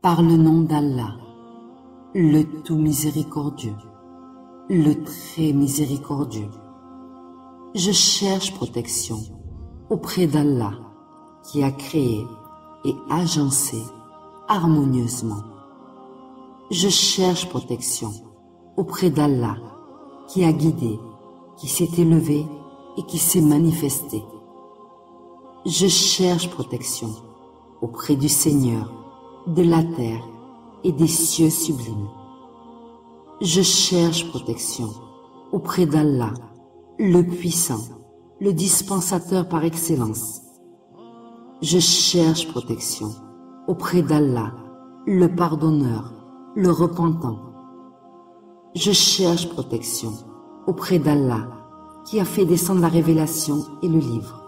Par le nom d'Allah, le tout miséricordieux, le très miséricordieux. Je cherche protection auprès d'Allah qui a créé et agencé harmonieusement. Je cherche protection auprès d'Allah qui a guidé, qui s'est élevé et qui s'est manifesté. Je cherche protection auprès du Seigneur de la terre et des cieux sublimes. Je cherche protection auprès d'Allah, le puissant, le dispensateur par excellence. Je cherche protection auprès d'Allah, le pardonneur, le repentant. Je cherche protection auprès d'Allah, qui a fait descendre la révélation et le livre.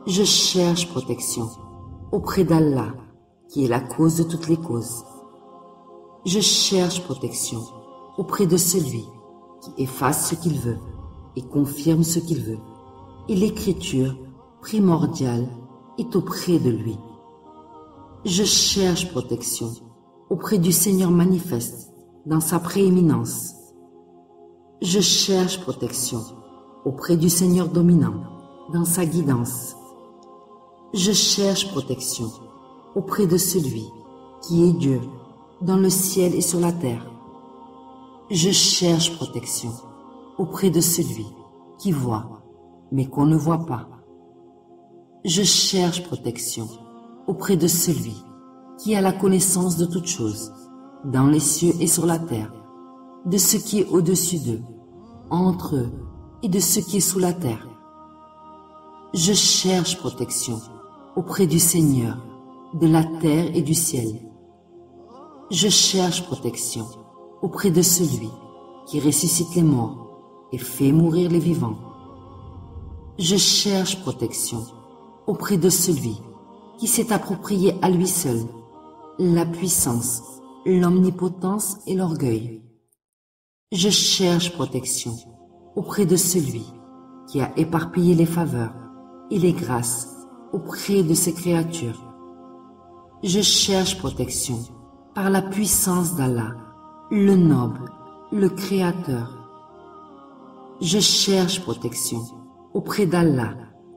Je cherche protection auprès d'Allah, qui est la cause de toutes les causes. Je cherche protection auprès de celui qui efface ce qu'il veut et confirme ce qu'il veut, et l'écriture primordiale est auprès de lui. Je cherche protection auprès du Seigneur manifeste dans sa prééminence. Je cherche protection auprès du Seigneur dominant dans sa guidance. Je cherche protection auprès de celui qui est Dieu dans le ciel et sur la terre. Je cherche protection auprès de celui qui voit, mais qu'on ne voit pas. Je cherche protection auprès de celui qui a la connaissance de toutes choses, dans les cieux et sur la terre, de ce qui est au-dessus d'eux, entre eux et de ce qui est sous la terre. Je cherche protection auprès du Seigneur de la terre et du ciel. Je cherche protection auprès de celui qui ressuscite les morts et fait mourir les vivants. Je cherche protection auprès de celui qui s'est approprié à lui seul la puissance, l'omnipotence et l'orgueil. Je cherche protection auprès de celui qui a éparpillé les faveurs et les grâces auprès de ses créatures. Je cherche protection par la puissance d'Allah, le noble, le créateur. Je cherche protection auprès d'Allah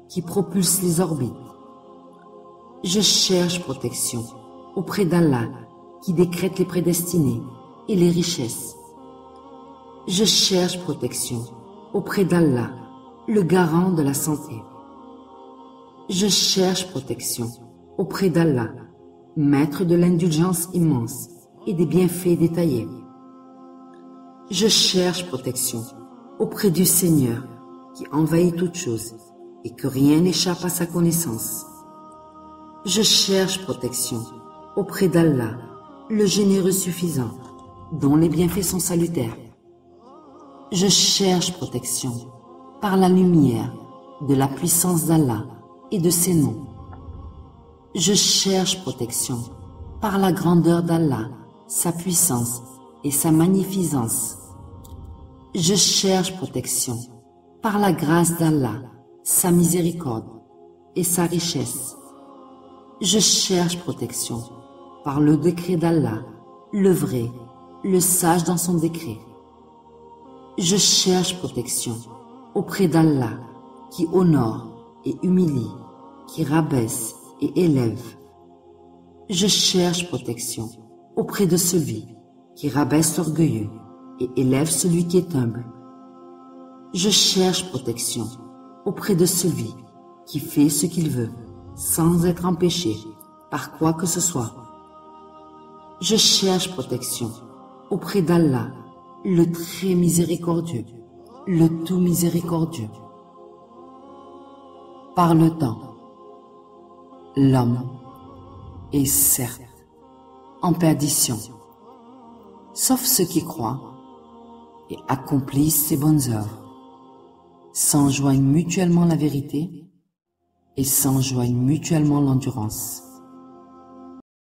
qui propulse les orbites. Je cherche protection auprès d'Allah qui décrète les prédestinés et les richesses. Je cherche protection auprès d'Allah, le garant de la santé. Je cherche protection auprès d'Allah, maître de l'indulgence immense et des bienfaits détaillés. Je cherche protection auprès du Seigneur qui envahit toutes choses et que rien n'échappe à sa connaissance. Je cherche protection auprès d'Allah, le généreux suffisant, dont les bienfaits sont salutaires. Je cherche protection par la lumière de la puissance d'Allah et de ses noms. Je cherche protection par la grandeur d'Allah, sa puissance et sa magnificence. Je cherche protection par la grâce d'Allah, sa miséricorde et sa richesse. Je cherche protection par le décret d'Allah, le vrai, le sage dans son décret. Je cherche protection auprès d'Allah qui honore et humilie, qui rabaisse et élève. Je cherche protection auprès de celui qui rabaisse l'orgueilleux et élève celui qui est humble. Je cherche protection auprès de celui qui fait ce qu'il veut sans être empêché par quoi que ce soit. Je cherche protection auprès d'Allah, le très miséricordieux, le tout miséricordieux. Par le temps, l'homme est certes en perdition, sauf ceux qui croient et accomplissent ses bonnes œuvres, s'enjoignent mutuellement la vérité et s'enjoignent mutuellement l'endurance.